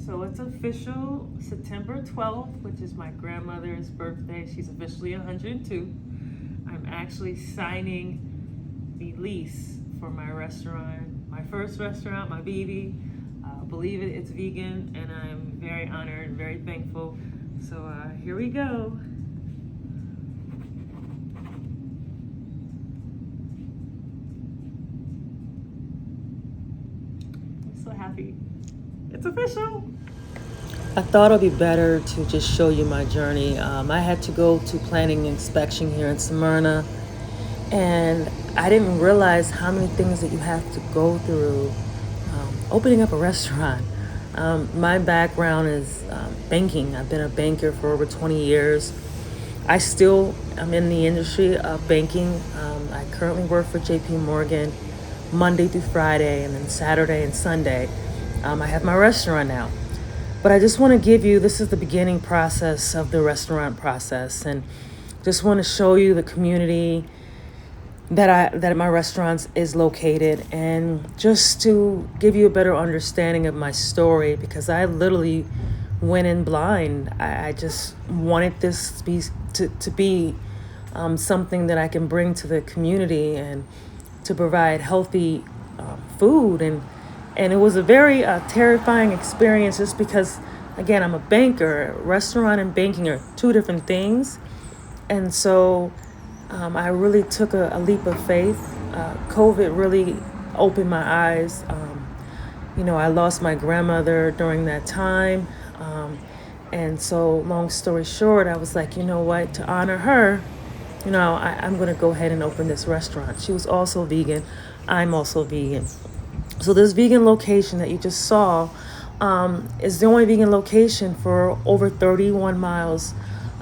So it's official September 12th, which is my grandmother's birthday. She's officially 102. I'm actually signing the lease for my restaurant, my first restaurant, my baby. Believe it, it's vegan, and I'm very honored and very thankful. So here we go. I'm so happy. It's official. I thought it'd be better to just show you my journey. I had to go to planning inspection here in Smyrna, and I didn't realize how many things that you have to go through opening up a restaurant. My background is banking. I've been a banker for over 20 years. I still am in the industry of banking. I currently work for JP Morgan Monday through Friday, and then Saturday and Sunday. I have my restaurant now. But I just want to give you, this is the beginning process of the restaurant process, and just want to show you the community that my restaurant is located, and just to give you a better understanding of my story, because I literally went in blind. I just wanted this to be something that I can bring to the community and to provide healthy food, and it was a very terrifying experience, just because, again, I'm a banker. Restaurant and banking are two different things. And so I really took a leap of faith. COVID really opened my eyes. I lost my grandmother during that time. And so, long story short, I was like, you know what, to honor her, I'm going to go ahead and open this restaurant. She was also vegan. I'm also vegan. So this vegan location that you just saw is the only vegan location for over 31 miles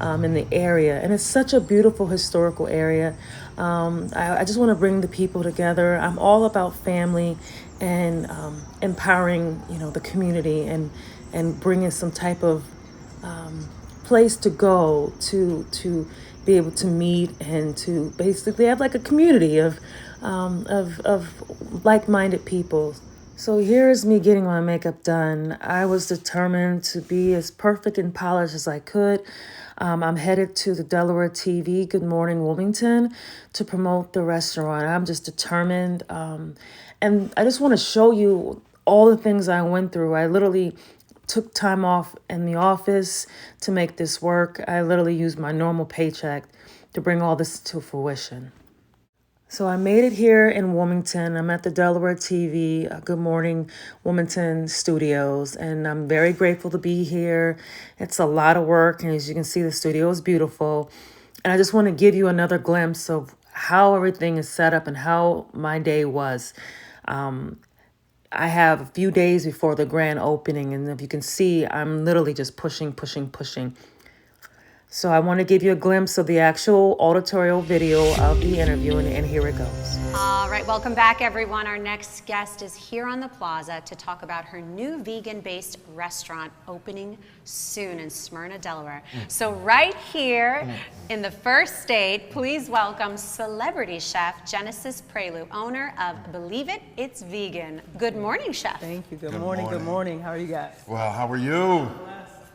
in the area. And it's such a beautiful historical area. I just want to bring the people together. I'm all about family and empowering, the community, and bringing some type of place to go to be able to meet and to basically have like a community of like-minded people. So here's me getting my makeup done. I was determined to be as perfect and polished as I could. I'm headed to the Delaware TV, Good Morning Wilmington, to promote the restaurant. I'm just determined. And I just want to show you all the things I went through. I literally took time off in the office to make this work. I literally used my normal paycheck to bring all this to fruition. So I made it here in Wilmington. I'm at the Delaware TV, Good Morning Wilmington studios, and I'm very grateful to be here. It's a lot of work, and as you can see, the studio is beautiful. And I just want to give you another glimpse of how everything is set up and how my day was. I have a few days before the grand opening, and if you can see, I'm literally just pushing. So I want to give you a glimpse of the actual auditorial video of the interview, and here it goes. All right, welcome back, everyone. Our next guest is here on the plaza to talk about her new vegan-based restaurant opening soon in Smyrna, Delaware. So right here in the first state, please welcome celebrity chef Jenesis Prioleau, owner of Believe It, It's Vegan. Good morning, chef. Thank you. Good morning. How are you guys? Well, how are you?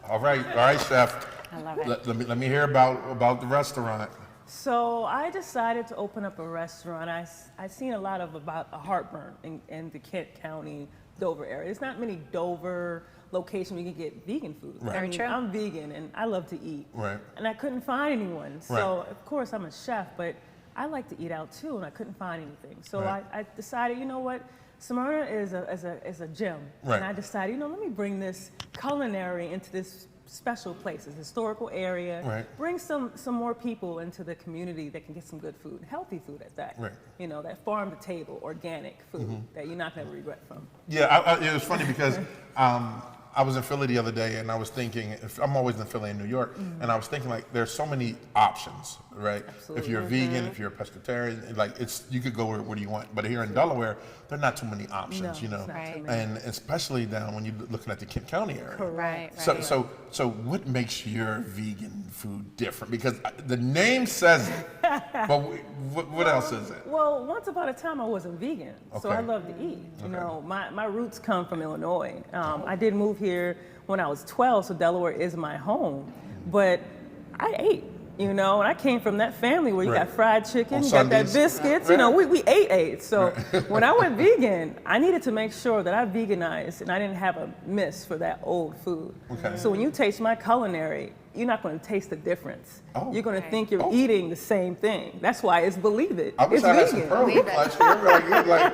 All right, chef. I love it. Let me hear about the restaurant. So I decided to open up a restaurant. I seen a lot about a heartburn in the Kent County, Dover area. There's not many Dover locations where you can get vegan food. Right. Very true. I'm vegan and I love to eat. Right. And I couldn't find anyone. So Right. of course I'm a chef, but I like to eat out too, and I couldn't find anything. So Right. I decided, you know what? Smyrna is a gym. Right. And I decided, let me bring this culinary into this special place, this historical area. Right. Bring some more people into the community that can get some good food, healthy food at that. Right. That farm to table, organic food that you're not gonna regret from. Yeah, it was funny because I was in Philly the other day, and I was thinking, I'm always in Philly and New York, and I was thinking, like, there's so many options, right? Absolutely. If you're a vegan, if you're a pescatarian, like, you could go where you want. But here in Delaware, there are not too many options, No, it's not Right. too many. and especially down when you're looking at the Kent County area. Correct. Right. So what makes your vegan food different? Because the name says it. But what else is it? Well, once upon a time I wasn't vegan, so Okay. I love to eat. You Okay. know, my roots come from Illinois. I did move here when I was 12, so Delaware is my home. But I ate, you know, and I came from that family where you got Right. fried chicken, On you got that Sundays. biscuits. Right. You know, we ate. So when I went vegan, I needed to make sure that I veganized and I didn't have a miss for that old food. Okay. So when you taste my culinary, you're not going to taste the difference. Oh. You're going to Okay. think you're Oh. eating the same thing. That's why it's believe it. I wish It's I had some vegan. pearl Believe it. clutch here. Like,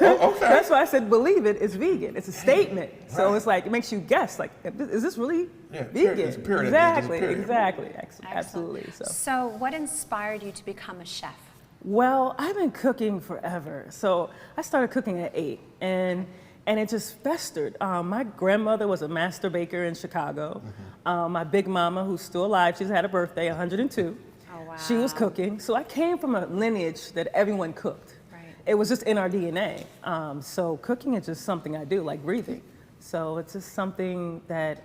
oh, okay. That's why I said believe it. It's vegan. It's a statement. So Right. it's like it makes you guess. Like, is this really Yeah, vegan? period. It's a period at the end. It's a Exactly. period. Exactly. Excellent. Absolutely. So. So what inspired you to become a chef? Well, I've been cooking forever. So I started cooking at 8, and it just festered. My grandmother was a master baker in Chicago. My big mama, who's still alive, she's had a birthday, 102. Oh, wow. She was cooking. So I came from a lineage that everyone cooked. Right. It was just in our DNA. So cooking is just something I do, like breathing. So it's just something that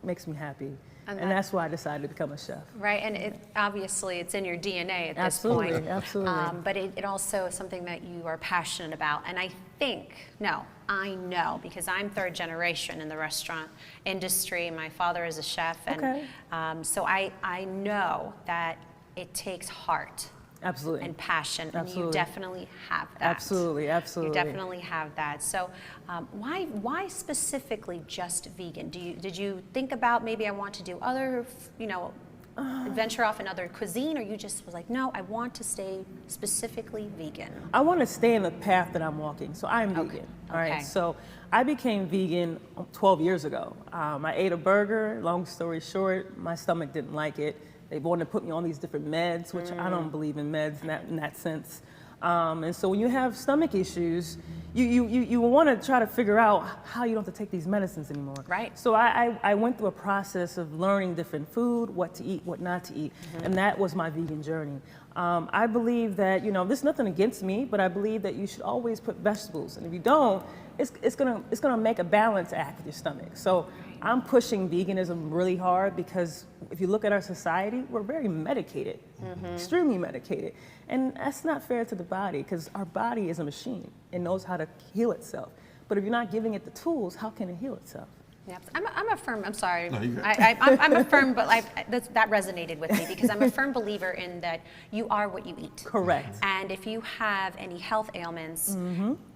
makes me happy. And And that's why I decided to become a chef. Right, and it obviously it's in your DNA at Absolutely, this point. absolutely. But it also is something that you are passionate about. And I know, because I'm third generation in the restaurant industry. My father is a chef, and Okay. so I know that it takes heart Absolutely. and passion, and you Absolutely. definitely have that. Absolutely, absolutely. You definitely have that. So, why specifically just vegan? Did you think about maybe I want to do other, venture off in other cuisine, or you just was like, no, I want to stay specifically vegan? I want to stay in the path that I'm walking, so I'm vegan. All Okay. right, so I became vegan 12 years ago. I ate a burger. Long story short, my stomach didn't like it. They wanted to put me on these different meds, which I don't believe in meds in that sense. And so when you have stomach issues, you want to try to figure out how you don't have to take these medicines anymore. Right. So I went through a process of learning different food, what to eat, what not to eat, and that was my vegan journey. I believe that, there's nothing against me, but I believe that you should always put vegetables, and if you don't, it's gonna make a balance act with your stomach. So I'm pushing veganism really hard because if you look at our society, we're very medicated, extremely medicated. And that's not fair to the body because our body is a machine. It knows how to heal itself. But if you're not giving it the tools, how can it heal itself? Yep. I'm a firm, I'm sorry. No, you're good. I'm a firm, but that resonated with me because I'm a firm believer in that you are what you eat. Correct. And if you have any health ailments,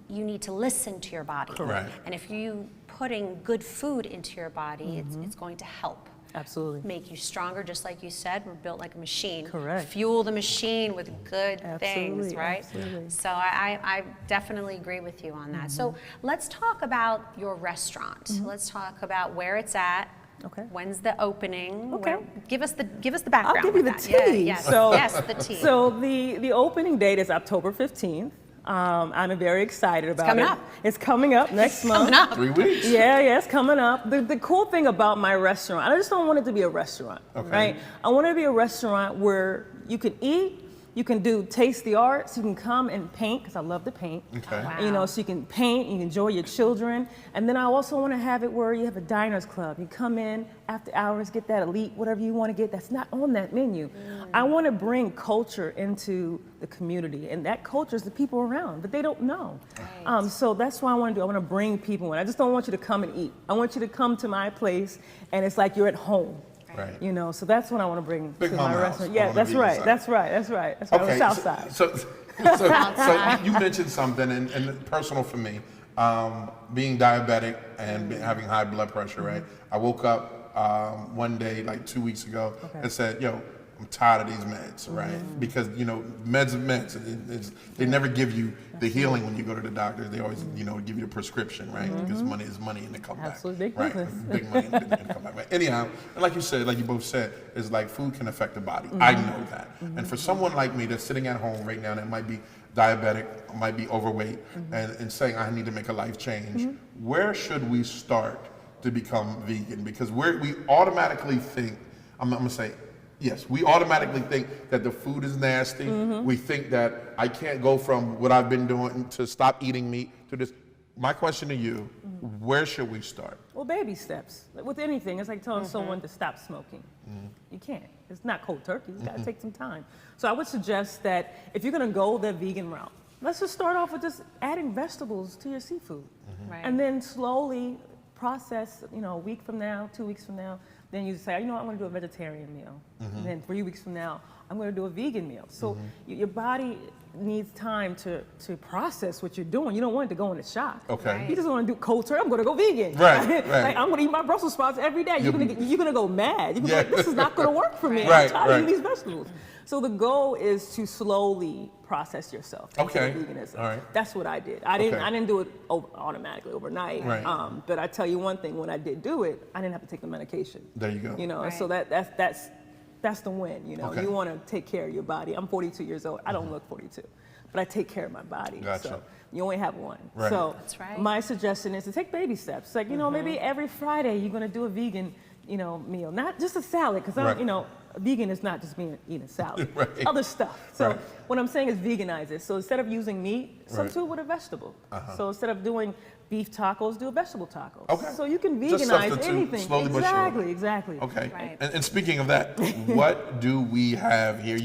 you need to listen to your body. Correct. And if you putting good food into your body, it's going to help. Absolutely. Make you stronger, just like you said. We're built like a machine. Correct. Fuel the machine with good things, Absolutely, right? absolutely. So I definitely agree with you on that. So let's talk about your restaurant. Let's talk about where it's at. Okay. When's the opening? Okay. Give us the background. I'll give you the with that. tea. Yeah, yes, So, yes, the tea. So the opening date is October 15th. I'm very excited about coming it. up. It's coming up next month. Coming up. 3 weeks. Yeah, it's coming up. The cool thing about my restaurant, I just don't want it to be a restaurant, Okay. right? I want it to be a restaurant where you can eat, you can do taste the arts, you can come and paint, because I love to paint. Okay. Oh, wow. You know, so you can paint, you can enjoy your children. And then I also want to have it where you have a diners club. You come in after hours, get that elite, whatever you want to get, that's not on that menu. I want to bring culture into the community, and that culture is the people around, but they don't know. Right. So that's what I want to do. I want to bring people in. I just don't want you to come and eat. I want you to come to my place, and it's like you're at home. Right. You know, so that's what I want to bring Big to mama my house restaurant. on Yeah, the that's vegan right. side. That's right. That's right. That's right. On the south side. So you mentioned something, and personal for me, being diabetic and having high blood pressure, right? I woke up one day, like 2 weeks ago, and said, yo, I'm tired of these meds, right? Because, meds are meds. They never give you the healing when you go to the doctor. They always, give you the prescription, right? Because money is money and they come Absolutely. back. Big Right? business. Big money and they come back. Right? Anyhow, and like you said, like you both said, is like food can affect the body. I know that. And for someone like me that's sitting at home right now that might be diabetic, might be overweight, and saying I need to make a life change, where should we start to become vegan? Because we automatically think, I'm going to say, yes, we automatically think that the food is nasty. We think that I can't go from what I've been doing to stop eating meat to this. My question to you, where should we start? Well, baby steps. With anything, it's like telling someone to stop smoking. You can't. It's not cold turkey. It's got to take some time. So I would suggest that if you're going to go the vegan route, let's just start off with just adding vegetables to your seafood. Right. And then slowly process, a week from now, 2 weeks from now, then you say, I'm going to do a vegetarian meal. And then 3 weeks from now, I'm going to do a vegan meal. So your body needs time to process what you're doing. You don't want it to go into shock. Okay. Right. You just want to do cold turkey. I'm going to go vegan. Right. Like, I'm going to eat my Brussels sprouts every day. You're going to go mad. You're gonna be like, this is not going to work for me. Right, I'm tired of right. eating these vegetables. So the goal is to slowly process yourself into Okay. veganism. All right. That's what I did. I didn't do it automatically overnight. Right. But I tell you one thing, when I did do it, I didn't have to take the medication. There you go. Right. So that's the win. Okay. You want to take care of your body. I'm 42 years old. I don't look 42, but I take care of my body. Gotcha. So you only have one. Right. So That's right. my suggestion is to take baby steps. Like, maybe every Friday you're going to do a vegan, meal, not just a salad, because Right. vegan is not just eating salad. Right. Other stuff. So Right. what I'm saying is veganize it. So instead of using meat, Right. substitute with a vegetable. So instead of doing beef tacos, do a vegetable tacos. Okay. So you can Just veganize substitute anything. slowly but surely. Exactly. Okay. Right. And speaking of that, what do we have here?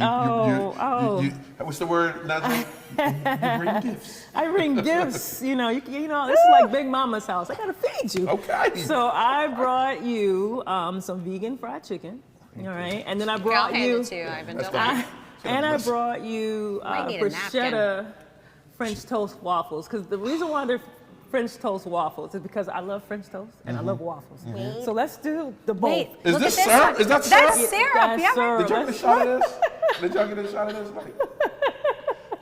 What's the word, Najee? You bring gifts. I bring gifts. This is like Big Mama's house. I gotta feed you. Okay. So I brought you some vegan fried chicken. All right, and then I I'll brought hand you. it to you, Ivan. That's Don't fine. worry. And I brought you Might need a bruschetta French toast waffles. Because the reason why they're French toast waffles is because I love French toast and I love waffles. So let's do the both. Wait, Is look this at syrup? Is that syrup? That's syrup. That's Yeah. syrup. Did y'all get a shot of this? Did y'all get a shot of this?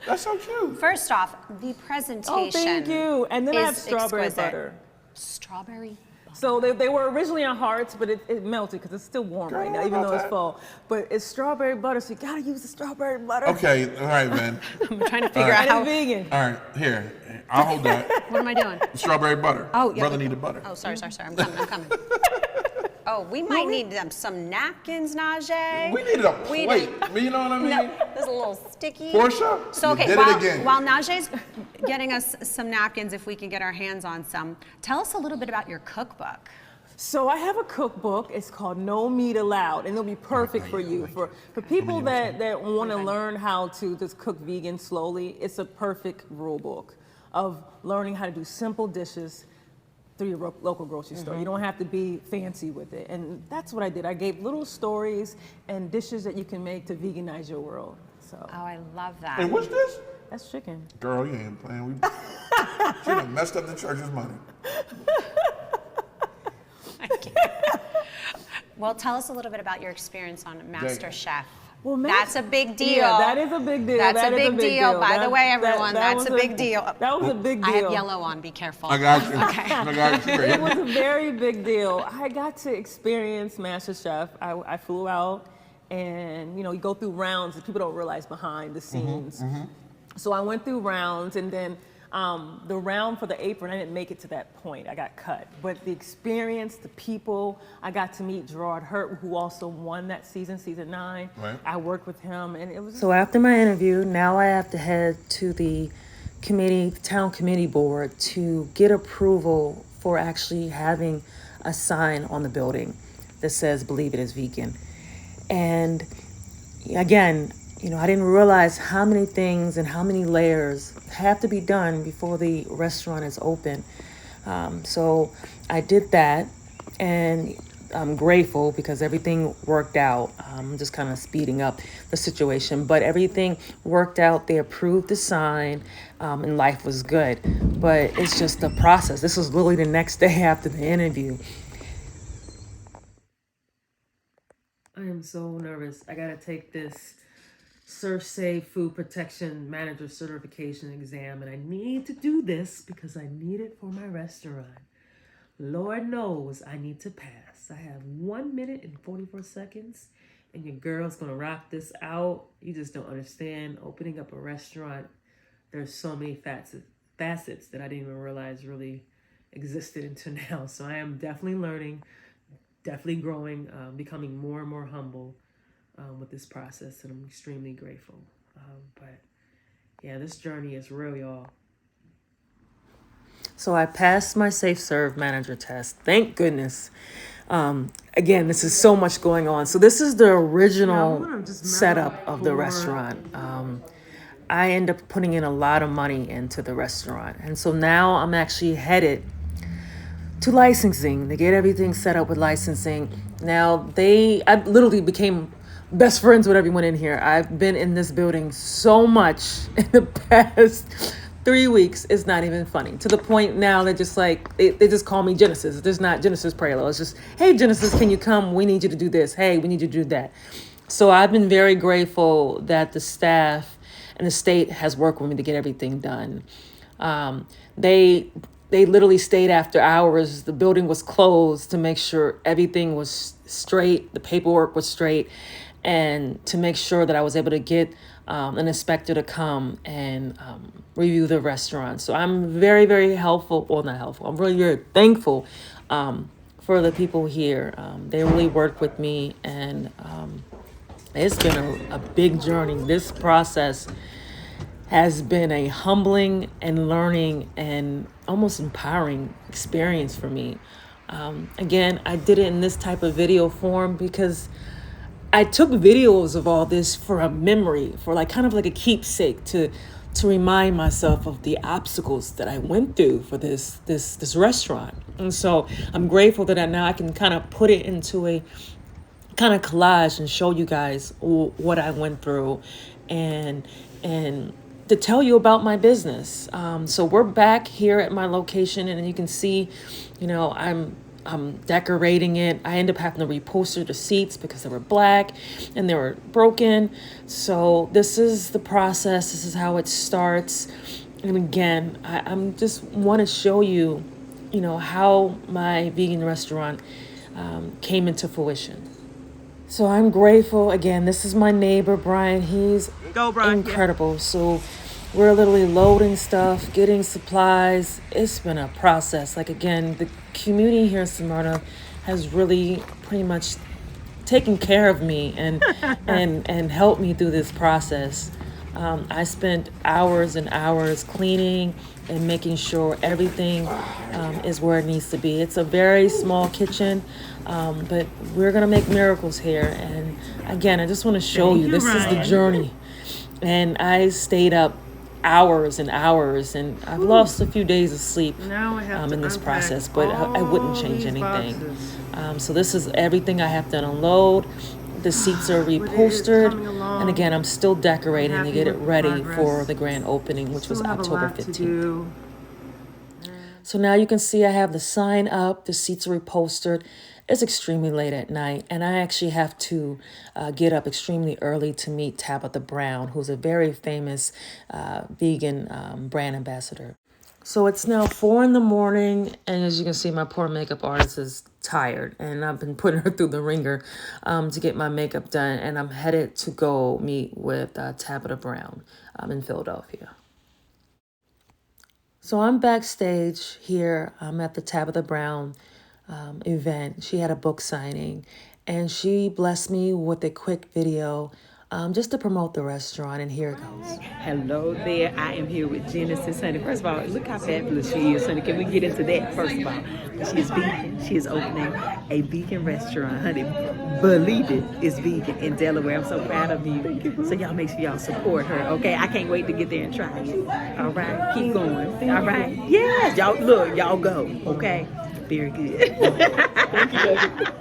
That's so cute. First off, the presentation. Oh, thank you. And then I have is strawberry exquisite. butter. Strawberry. So they were originally on hearts, but it melted because it's still warm right now, even though it's fall. But it's strawberry butter, so you gotta use the strawberry butter. Okay, all right, man. I'm trying to figure out And how. it's vegan. All right, here. I'll hold that. What am I doing? Strawberry butter. Oh, yeah. Brother needed butter. Oh, sorry. I'm coming. Oh, we might need some napkins, Najee. We needed a plate. You know what I mean? No, this is a little sticky. Portia, So you okay, did it again. while Najee's getting us some napkins, if we can get our hands on some, tell us a little bit about your cookbook. So I have a cookbook. It's called No Meat Allowed, and it'll be perfect for you. For people that want to learn how to just cook vegan slowly, it's a perfect rule book of learning how to do simple dishes through your local grocery store. You don't have to be fancy with it. And that's what I did. I gave little stories and dishes that you can make to veganize your world. So Oh, I love that. And what's this? that's chicken. Girl, you ain't playing. She done messed up the church's money. Well, tell us a little bit about your experience on Master Chef. Well, That's a big deal. Yeah, that is a big deal. That's That a is big deal. By the way, That- everyone, that that's a was big deal. That was a big deal. I have yellow on. Be careful. I got you. I got you. It was a very big deal. I got to experience MasterChef. I flew out, and you go through rounds that people don't realize behind the scenes. So I went through rounds, and then the round for the apron, I didn't make it to that point. I got cut. But the experience, the people, I got to meet Gerard Hurt, who also won that season 9. Right. I worked with him, and it was. So after my interview, now I have to head to the town committee board to get approval for actually having a sign on the building that says "Believe it is vegan." And again, I didn't realize how many things and how many layers have to be done before the restaurant is open. So I did that, and I'm grateful because everything worked out. I'm just kind of speeding up the situation, but everything worked out. They approved the sign, and life was good. But it's just the process. This was literally the next day after the interview. I am so nervous. I gotta take this ServSafe Food Protection Manager Certification exam, and I need to do this because I need it for my restaurant. Lord knows I need to pass. I have 1 minute and 44 seconds, and your girl's gonna rock this out. You just don't understand. Opening up a restaurant, there's so many facets that I didn't even realize really existed until now. So I am definitely learning, definitely growing, becoming more and more humble with this process, and I'm extremely grateful. But yeah, this journey is real, y'all. So I passed my Safe Serve Manager test. Thank goodness. Again, this is so much going on. So this is the original setup of the restaurant. I end up putting in a lot of money into the restaurant. And so now I'm actually headed to licensing to get everything set up with licensing. Now I literally became best friends with everyone in here. I've been in this building so much in the past 3 weeks. It's not even funny, to the point now they're just like, they just call me Genesis. There's not Genesis Prioleau. It's just, hey Genesis, can you come? We need you to do this. Hey, we need you to do that. So I've been very grateful that the staff and the state has worked with me to get everything done. They literally stayed after hours. The building was closed to make sure everything was straight, the paperwork was straight, and to make sure that I was able to get an inspector to come and review the restaurant. So I'm very, very helpful. Well, not helpful. I'm really very thankful for the people here. They really worked with me, and it's been a big journey. This process has been a humbling and learning and almost empowering experience for me. Again, I did it in this type of video form because I took videos of all this for a memory, for like kind of like a keepsake to remind myself of the obstacles that I went through for this restaurant. And so I'm grateful that now I can kind of put it into a kind of collage and show you guys what I went through and to tell you about my business. So we're back here at my location, and you can see, I'm decorating it. I end up having to reupholster the seats because they were black and they were broken. So this is the process. This is how it starts. And again, I'm just want to show you, how my vegan restaurant came into fruition. So I'm grateful. Again, this is my neighbor, Brian. He's incredible. Yeah. So we're literally loading stuff, getting supplies. It's been a process. Like, again, the community here in Smyrna has really pretty much taken care of me and and helped me through this process. I spent hours and hours cleaning and making sure everything is where it needs to be. It's a very small kitchen, but we're going to make miracles here. And again, I just want to show you, this is the journey. And I stayed up hours and hours, and I've lost a few days of sleep in this process, but I wouldn't change anything. So this is everything I have to unload. The seats are reupholstered, and again, I'm still decorating to get it ready for the grand opening, which was October 15th. So now you can see I have the sign up, the seats are reupholstered. It's extremely late at night, and I actually have to get up extremely early to meet Tabitha Brown, who's a very famous vegan brand ambassador. So it's now 4 a.m, and as you can see, my poor makeup artist is tired, and I've been putting her through the ringer to get my makeup done, and I'm headed to go meet with Tabitha Brown in Philadelphia. So I'm backstage here. I'm at the Tabitha Brown event. She had a book signing, and she blessed me with a quick video just to promote the restaurant, and here it goes. Hello there, I am here with Jenesis, honey. First of all, look how fabulous she is, honey. Can we get into that first of all? She is vegan. She is opening a vegan restaurant, honey. Believe it, it's vegan in Delaware. I'm so proud of you. Thank you. So y'all make sure y'all support her, okay? I can't wait to get there and try it. All right, keep going. All right, yes, y'all look, y'all go, okay? Very good. Thank you, baby.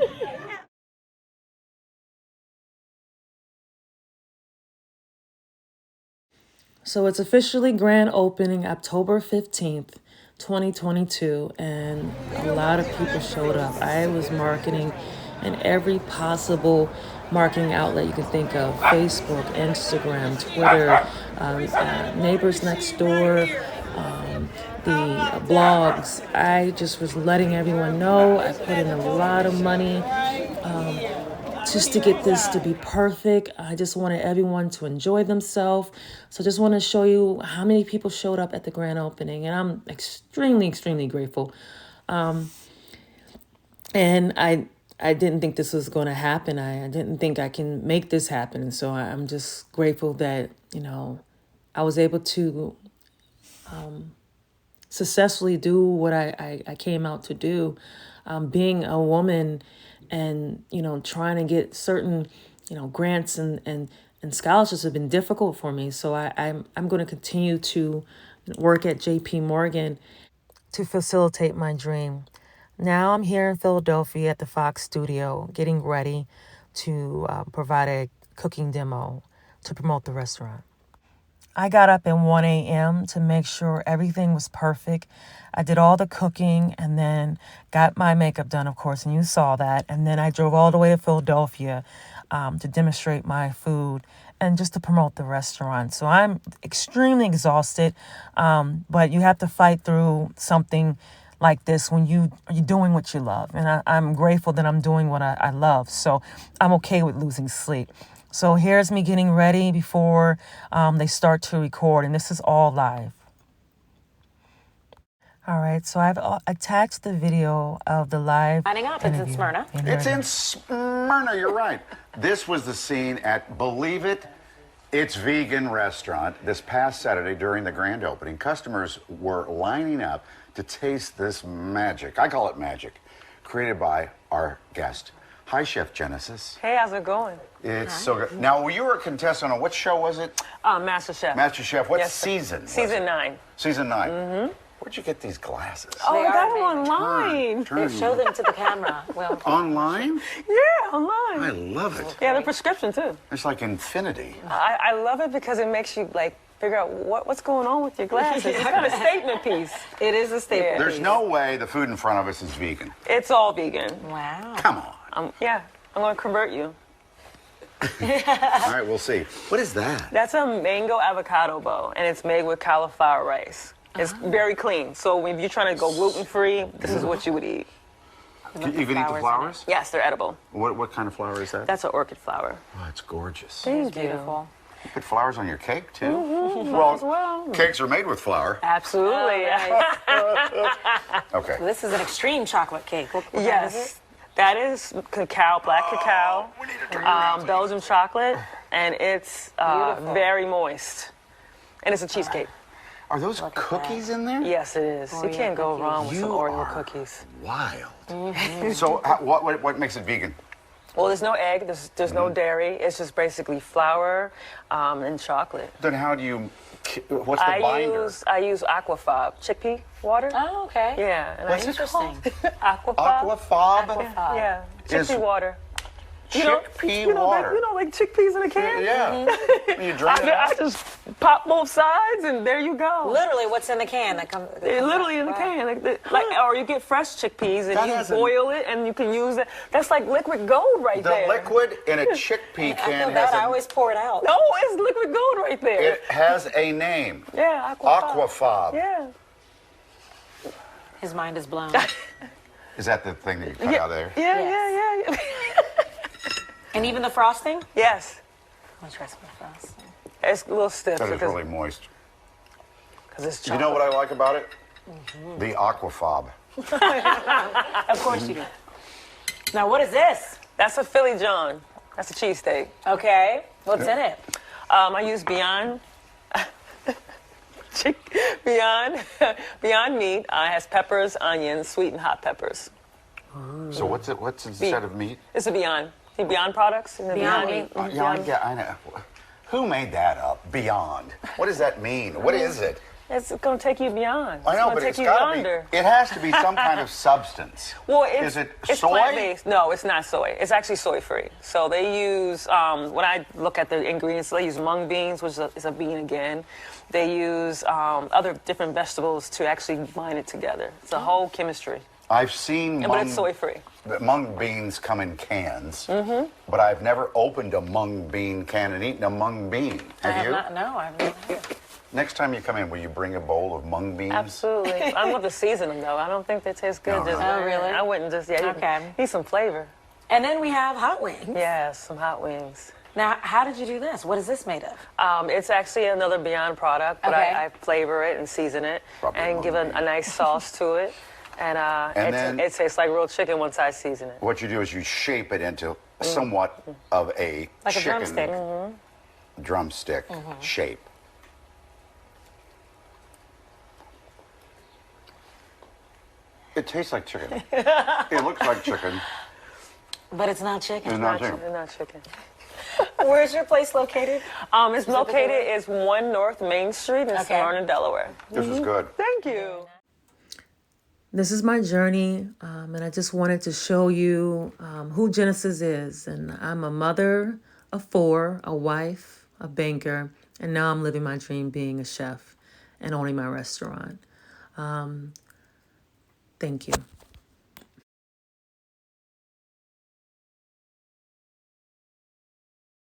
So it's officially grand opening October 15th, 2022, and a lot of people showed up. I was marketing in every possible marketing outlet you can think of: Facebook, Instagram, Twitter, neighbors next door, the blogs. I just was letting everyone know. I put in a lot of money just to get this to be perfect. I just wanted everyone to enjoy themselves. So I just want to show you how many people showed up at the grand opening, and I'm extremely, extremely grateful. And I didn't think this was going to happen. I didn't think I can make this happen. And so I'm just grateful that, I was able to successfully do what I came out to do. being a woman and, trying to get certain, grants and scholarships have been difficult for me. So I'm going to continue to work at JP Morgan to facilitate my dream. Now I'm here in Philadelphia at the Fox studio getting ready to provide a cooking demo to promote the restaurant. I got up at 1 a.m. to make sure everything was perfect. I did all the cooking and then got my makeup done, of course, and you saw that. And then I drove all the way to Philadelphia to demonstrate my food and just to promote the restaurant. So I'm extremely exhausted, but you have to fight through something like this when you're doing what you love. And I'm grateful that I'm doing what I love. So I'm okay with losing sleep. So here's me getting ready before they start to record, and this is all live. All right, so I've attached the video of the live Lining up, it's in Smyrna. It's in Smyrna, you're right. This was the scene at Believe It, It's Vegan restaurant this past Saturday during the grand opening. Customers were lining up to taste this magic. I call it magic, created by our guest. Hi, Chef Jenesis. Hey, how's it going? It's so good. Now, you were a contestant on what show was it? Master Chef. Master Chef. What Yes, season? was Season it? 9. Season 9. Mm-hmm. Where'd you get these glasses? Oh, I got them amazing. online. Turn Show them to the camera. Well, online? Yeah, online. I love it. Yeah, the prescription too. It's like infinity. I love it because it makes you like figure out what's going on with your glasses. It's kind of a statement piece. it is a staple. There's no way the food in front of us is vegan. It's all vegan. Wow. Come on. Yeah, I'm gonna convert you. All right, we'll see. What is that? That's a mango avocado bowl, and it's made with cauliflower rice. It's very clean. So if you're trying to go gluten-free, this is what you would eat. You can eat the flowers? Yes, they're edible. What kind of flower is that? That's an orchid flower. Oh, it's gorgeous. Thank you. Beautiful. You put flowers on your cake, too? Well. Cakes are made with flour. Absolutely. Okay. This is an extreme chocolate cake. What kind is Yes, it? that is cacao, black cacao, We need to turn around. Belgian chocolate, and it's Beautiful. very moist. And it's a cheesecake. Are those cookies in there? Yes, it is. You Oreo can't go cookies. wrong with some You Oreo are cookies. wild. So what makes it vegan? Well, there's no egg, there's no dairy. It's just basically flour and chocolate. Then how do you, what's the binder? I use Aquafab, chickpea water. Oh, okay. Yeah. And What's I it use called? Aquafab. Aquafab? Yeah, Is chickpea water. chickpea water. Like chickpeas in a can? Yeah. You drink it I out? just pop both sides and there you go. Literally, what's in the can that comes? Literally in the can, or you get fresh chickpeas and That you hasn't- boil it and you can use it. That's like liquid gold right The there. liquid in a chickpea I can feel bad. I has always pour it out. No, it's liquid gold right there. it has a name. Yeah, Aquafab. Aquafab. Yeah. His mind is blown. Is that the thing that you cut out there? Yeah. And even the frosting? Yes, I'll try some frosting. it's a little stiff That is because really moist. it's You chocolate. know what I like about it? The Aquafab. Of course you do. Now, what is this? That's a Philly John. That's a cheesesteak. Okay. What's in it? I use Beyond Beyond Meat. It has peppers, onions, sweet and hot peppers. So what's instead of meat? It's a Beyond. The Beyond products. And the Beyond Meat. Meat. Yeah, I know. Who made that up? Beyond. What does that mean? What is it? It's going to take you beyond. I know, it's but gonna it's take you got to yonder. be. It has to be some kind of substance. Well, Is it it's soy? plant-based. No, it's not soy. It's actually soy-free. So they use, when I look at the ingredients, they use mung beans, which is a bean again. They use other different vegetables to actually bind it together. It's a whole chemistry. I've seen But it's soy-free. mung beans come in cans, but I've never opened a mung bean can and eaten a mung bean. Have you? No, I have no idea. Next time you come in, will you bring a bowl of mung beans? Absolutely. I'm going to season them, though. I don't think they taste good. No, just no. Oh, really? I wouldn't just, yeah. Okay. Need some flavor. And then we have hot wings. Yes, some hot wings. Now, how did you do this? What is this made of? It's actually another Beyond product, but Okay. I flavor it and season it Probably and give a nice sauce to it. And, then- it tastes like real chicken once I season it. What you do is you shape it into somewhat of a Like a chicken drumstick. drumstick shape. It tastes like chicken. It looks like chicken. But it's not chicken. It's not chicken. It's not chicken. Where's your place located? It's located is 1 North Main Street in Smyrna, Delaware. This is good. Thank you. This is my journey, and I just wanted to show you who Genesis is. And I'm a mother of 4, a wife, a banker, and now I'm living my dream being a chef and owning my restaurant. Thank you.